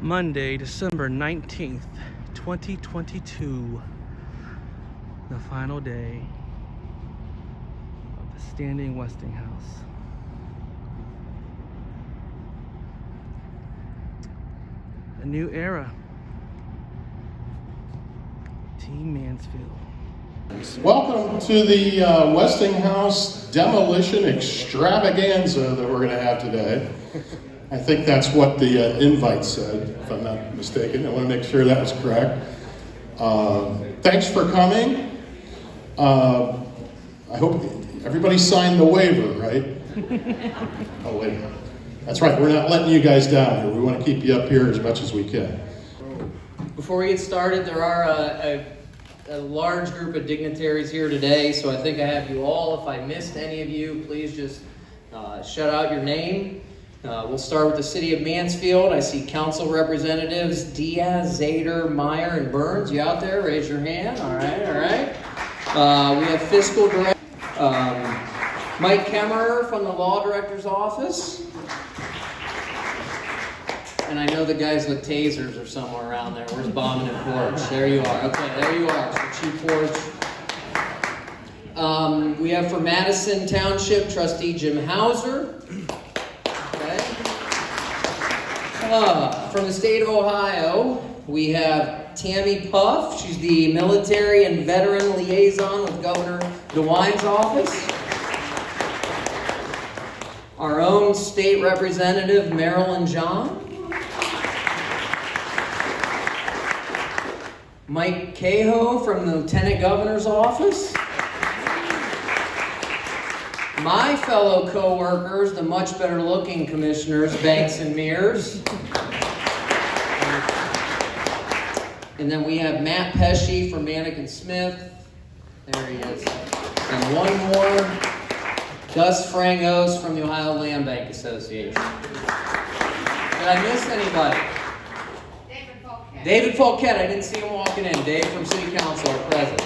Monday, December 19th, 2022. The final day of the standing Westinghouse. A new era. Team Mansfield. Welcome to the Westinghouse demolition extravaganza that we're going to have today. I think that's what the invite said, if I'm not mistaken. I want to make sure that was correct. Thanks for coming. I hope everybody signed the waiver, right? Oh, wait a minute. That's right, we're not letting you guys down here. We want to keep you up here as much as we can. Before we get started, there are a large group of dignitaries here today, so I think I have you all. If I missed any of you, please just shout out your name. We'll start with the City of Mansfield. I see council representatives Diaz, Zader, Meyer, and Burns. You out there? Raise your hand. All right. We have Fiscal Director Mike Kemmerer from the Law Director's Office. And I know the guys with tasers are somewhere around there. Where's Bauman and Porch? There you are. Okay, there you are. So Chief Porch. We have for Madison Township, Trustee Jim Hauser. Okay. From the state of Ohio, we have Tammy Puff. She's the Military and Veteran Liaison with Governor DeWine's office. Our own state representative, Marilyn John. Mike Cahoe from the Lieutenant Governor's office. My fellow co-workers, the much better looking commissioners, Banks and Mears. And then we have Matt Pesci from Manikin Smith. There he is. And one more, Gus Frangos from the Ohio Land Bank Association. Did I miss anybody? David Folquette, I didn't see him walking in. Dave from City Council, our president.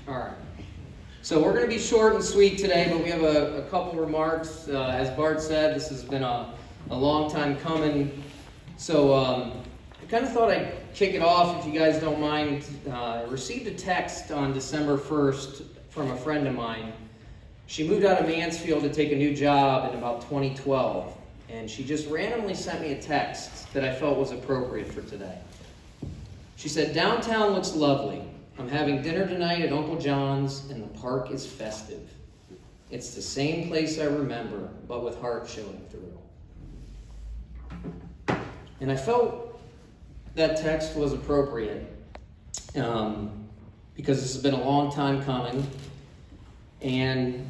All right. So we're going to be short and sweet today, but we have a couple remarks. As Bart said, this has been a long time coming. So I kind of thought I'd kick it off, if you guys don't mind. I received a text on December 1st from a friend of mine. She moved out of Mansfield to take a new job in about 2012. And she just randomly sent me a text that I felt was appropriate for today. She said, "Downtown looks lovely. I'm having dinner tonight at Uncle John's, and the park is festive. It's the same place I remember, but with heart showing through." And I felt that text was appropriate because this has been a long time coming. And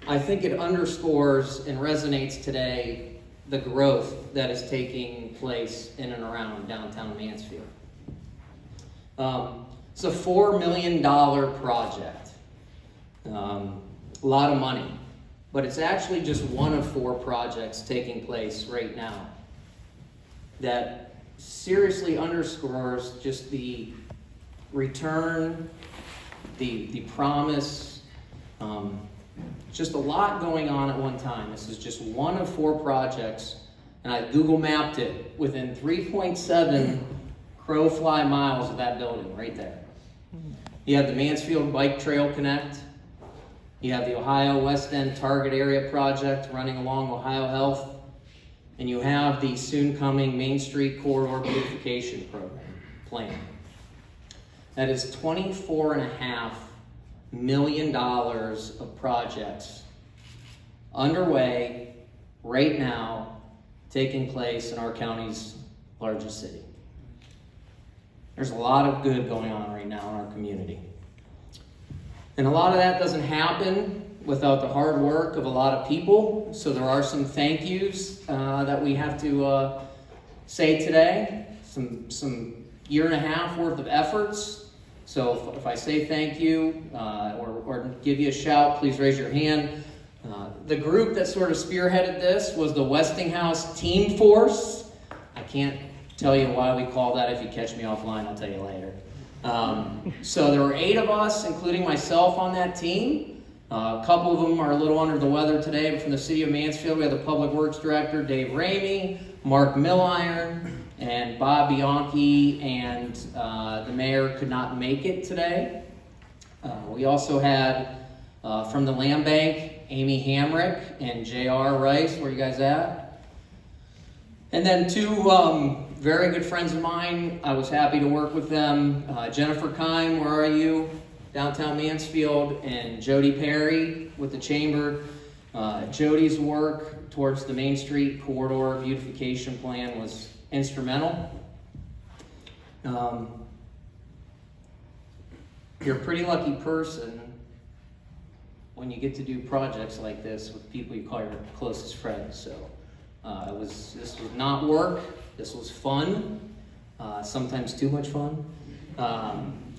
I think it underscores and resonates today the growth that is taking place in and around downtown Mansfield. It's a $4 million project. A lot of money. But it's actually just one of 4 projects taking place right now that seriously underscores just the return, the promise, just a lot going on at one time. This is just one of 4 projects, and I Google mapped it within 3.7 crow fly miles of that building right there. You have the Mansfield Bike Trail Connect. You have the Ohio West End Target Area Project running along Ohio Health. And you have the soon coming Main Street Corridor Beautification plan. That is $24.5 million of projects underway right now, taking place in our county's largest city. There's a lot of good going on right now in our community. And a lot of that doesn't happen without the hard work of a lot of people. So there are some thank yous that we have to say today. Some year and a half worth of efforts. So if I say thank you or give you a shout, please raise your hand. The group that sort of spearheaded this was the Westinghouse Team Force. I can't tell you why we call that. If you catch me offline, I'll tell you later. So there were 8 of us, including myself, on that team. A couple of them are a little under the weather today, but from the city of Mansfield, we have the Public Works Director, Dave Ramey, Mark Milliron, and Bob Bianchi, and the mayor could not make it today. We also had, from the Land Bank, Amy Hamrick and J.R. Rice. Where you guys at? And then two very good friends of mine. I was happy to work with them. Jennifer Kime, where are you? Downtown Mansfield, and Jody Perry with the Chamber. Jody's work towards the Main Street corridor beautification plan was instrumental. You're a pretty lucky person when you get to do projects like this with people you call your closest friends. So this was not work. This was fun. Sometimes too much fun.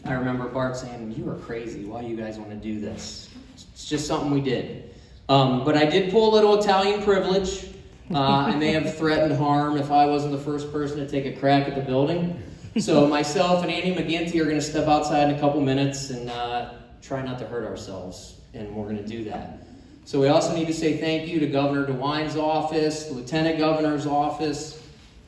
I remember Bart saying, "You are crazy. Why do you guys want to do this?" It's just something we did. But I did pull a little Italian privilege. I may have threatened harm if I wasn't the first person to take a crack at the building. So myself and Andy McGinty are going to step outside in a couple minutes and try not to hurt ourselves. And we're going to do that. So we also need to say thank you to Governor DeWine's office, the Lieutenant Governor's office.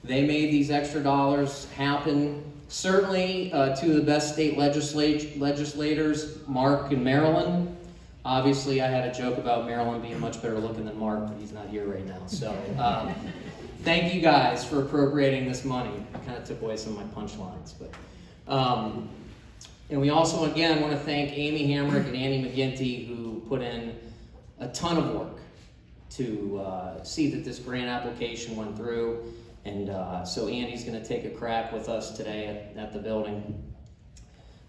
They made these extra dollars happen. Certainly two of the best state legislators, Mark and Marilyn. Obviously, I had a joke about Marilyn being much better looking than Mark, but he's not here right now. So thank you guys for appropriating this money. I kind of took away some of my punchlines. And we also, again, want to thank Amy Hamrick and Andy McGinty, who put in a ton of work to see that this grant application went through. And so Andy's going to take a crack with us today at the building.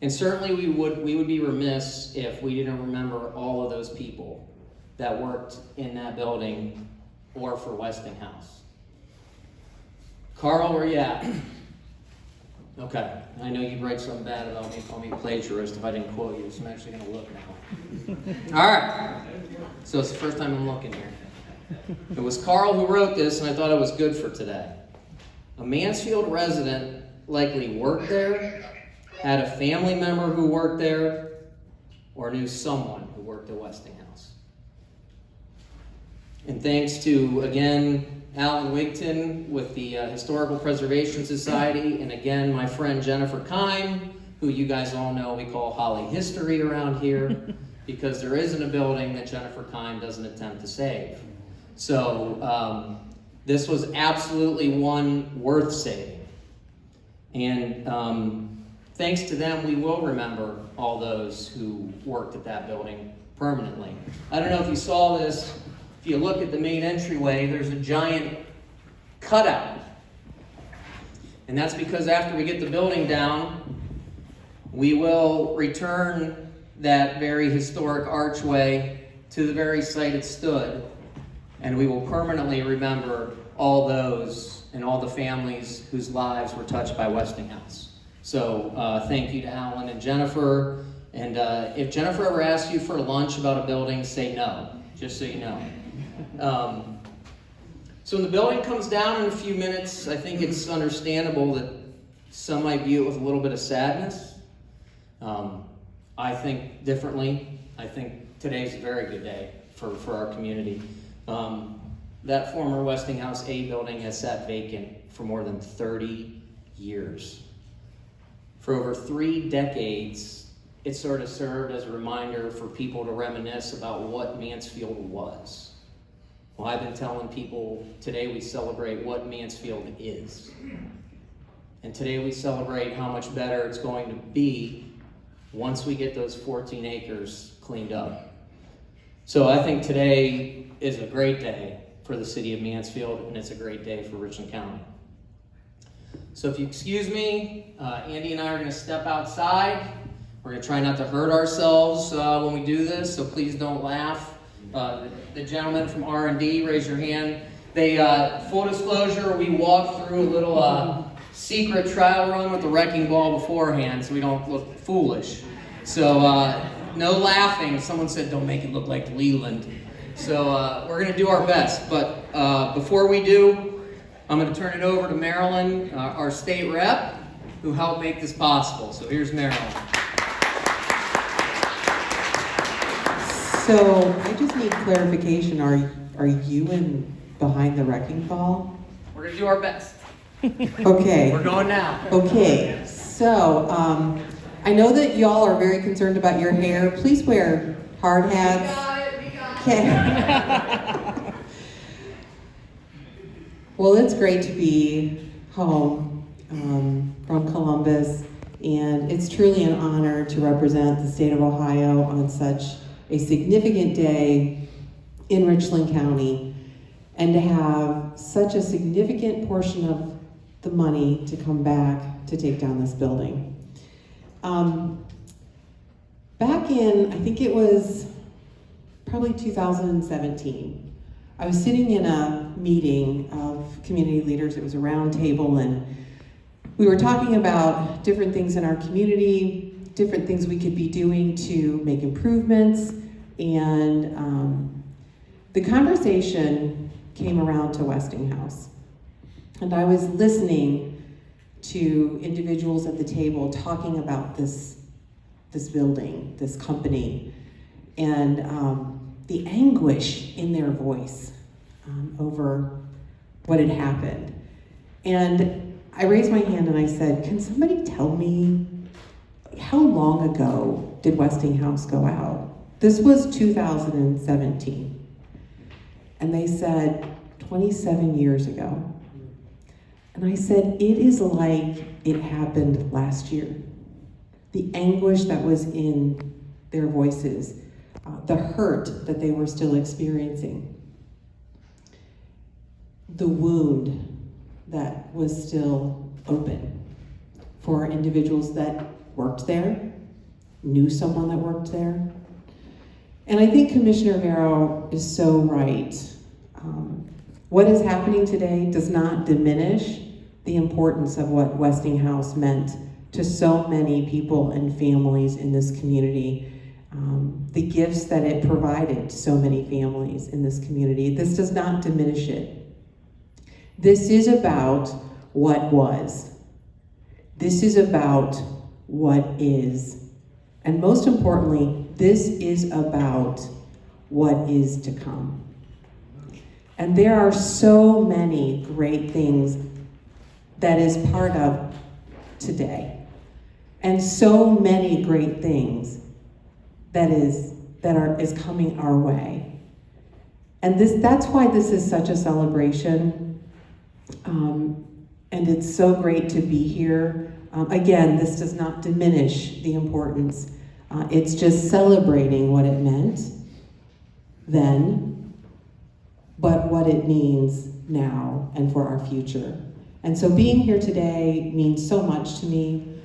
And certainly we would be remiss if we didn't remember all of those people that worked in that building or for Westinghouse. Carl, where you at? Okay, I know you'd write something bad about me, call me a plagiarist if I didn't quote you, so I'm actually going to look now. All right, so it's the first time I'm looking here. It was Carl who wrote this, and I thought it was good for today. A Mansfield resident likely worked there, had a family member who worked there, or knew someone who worked at Westinghouse. And thanks to, again, Alan Wigton with the Historical Preservation Society, and again, my friend Jennifer Kime, who you guys all know we call Holly History around here, because there isn't a building that Jennifer Kime doesn't attempt to save. So this was absolutely one worth saving. And thanks to them, we will remember all those who worked at that building permanently. I don't know if you saw this. If you look at the main entryway, there's a giant cutout. And that's because after we get the building down, we will return that very historic archway to the very site it stood. And we will permanently remember all those and all the families whose lives were touched by Westinghouse. So thank you to Alan and Jennifer. And if Jennifer ever asks you for lunch about a building, say no, just so you know. So when the building comes down in a few minutes, I think it's understandable that some might view it with a little bit of sadness. I think differently. I think today's a very good day for our community. That former Westinghouse A building has sat vacant for more than 30 years. For over 3 decades, it sort of served as a reminder for people to reminisce about what Mansfield was. Well, I've been telling people today we celebrate what Mansfield is. And today we celebrate how much better it's going to be once we get those 14 acres cleaned up. So I think today is a great day for the city of Mansfield, and it's a great day for Richland County. So if you excuse me, Andy and I are going to step outside. We're going to try not to hurt ourselves when we do this, so please don't laugh. The gentleman from R&D, raise your hand. They, full disclosure, we walked through a little secret trial run with the wrecking ball beforehand, so we don't look foolish. So no laughing. Someone said, don't make it look like Leland. So we're going to do our best. But before we do, I'm going to turn it over to Marilyn, our state rep, who helped make this possible. So here's Marilyn. So I just need clarification. Are you in behind the wrecking ball? We're gonna do our best. Okay. We're going now. Okay. So I know that y'all are very concerned about your hair. Please wear hard hats. We got it. Okay. Well, it's great to be home from Columbus, and it's truly an honor to represent the state of Ohio on such a significant day in Richland County, and to have such a significant portion of the money to come back to take down this building. Back in, I think it was probably 2017, I was sitting in a meeting of community leaders. It was a round table, and we were talking about different things in our community, different things we could be doing to make improvements, and the conversation came around to Westinghouse. And I was listening to individuals at the table talking about this building, this company, and the anguish in their voice over what had happened. And I raised my hand and I said, can somebody tell me how long ago did Westinghouse go out? This was 2017. And they said, 27 years ago. And I said, it is like it happened last year. The anguish that was in their voices, the hurt that they were still experiencing, the wound that was still open for individuals that worked there, knew someone that worked there. And I think Commissioner Vero is so right. What is happening today does not diminish the importance of what Westinghouse meant to so many people and families in this community, the gifts that it provided to so many families in this community. This does not diminish it. This is about what was. This is about what is. And most importantly, this is about what is to come. And there are so many great things that is part of today. And so many great things that is coming our way. And that's why this is such a celebration. And it's so great to be here. Again, this does not diminish the importance. It's just celebrating what it meant then, but what it means now and for our future. And so being here today means so much to me.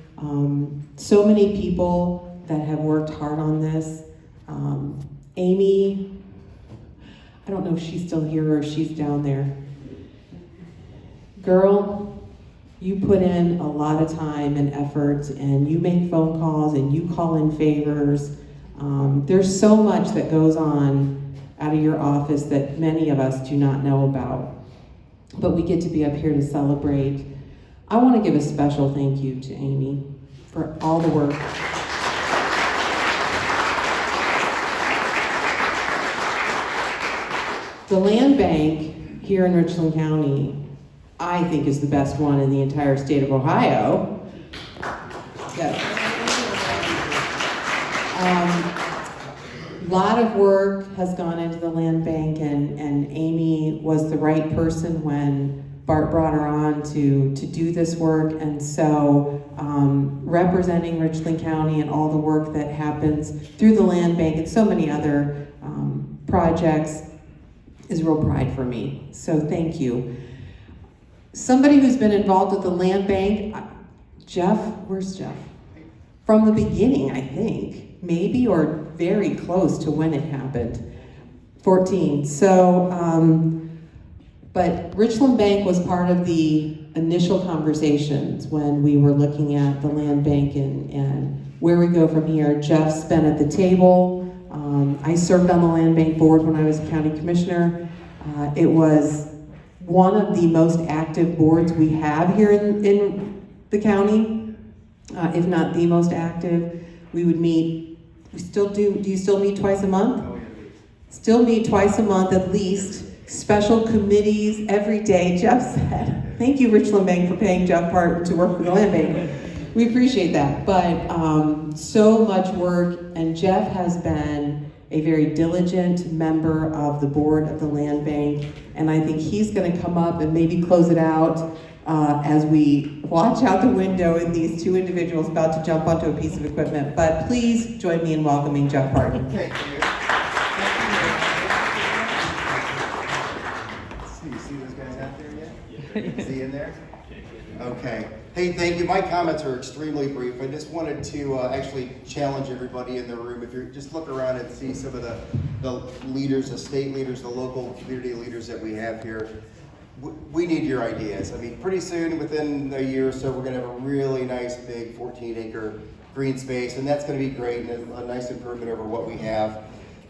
So many people that have worked hard on this. Amy, I don't know if she's still here or if she's down there. Girl, you put in a lot of time and effort, and you make phone calls and you call in favors. There's so much that goes on out of your office that many of us do not know about. But we get to be up here to celebrate. I want to give a special thank you to Amy for all the work. The land bank here in Richland County, I think, is the best one in the entire state of Ohio. Yes. A lot of work has gone into the land bank, and Amy was the right person when Bart brought her on to do this work. And so representing Richland County and all the work that happens through the land bank and so many other projects is real pride for me. So thank you. Somebody who's been involved with the land bank, Jeff, where's Jeff? From the beginning, I think, maybe, or very close to when it happened, 14. So, but Richland Bank was part of the initial conversations when we were looking at the land bank and where we go from here. Jeff's been at the table. I served on the land bank board when I was a county commissioner. It was one of the most active boards we have here in the county, if not the most active. We would meet, we still do you still meet twice a month? Still meet twice a month at least. Special committees every day, Jeff said. Thank you, Rich Lembang, for paying Jeff Parton to work for the Land Bank. We appreciate that. But so much work, and Jeff has been a very diligent member of the board of the Land Bank, and I think he's going to come up and maybe close it out as we watch out the window and these two individuals about to jump onto a piece of equipment. But please join me in welcoming Jeff Parton. Thank you. You see those guys out there yet? See in there? Okay. Hey, thank you. My comments are extremely brief. I just wanted to actually challenge everybody in the room. If you just look around and see some of the leaders, the state leaders, the local community leaders that we have here, we need your ideas. I mean, pretty soon, within a year or so, we're going to have a really nice big 14-acre green space, and that's going to be great and a nice improvement over what we have.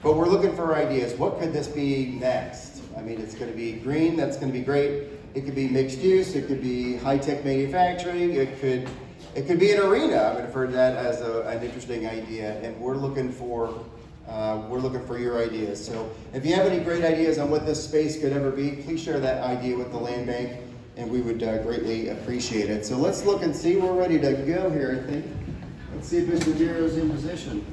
But we're looking for ideas. What could this be next? I mean, it's going to be green. That's going to be great. It could be mixed use. It could be high-tech manufacturing. It could be an arena. I mean, I've heard that as an interesting idea, and we're looking for your ideas. So if you have any great ideas on what this space could ever be, please share that idea with the Land Bank, and we would greatly appreciate it. So let's look and see. We're ready to go here, I think. Let's see if Mr. Darrow's in position.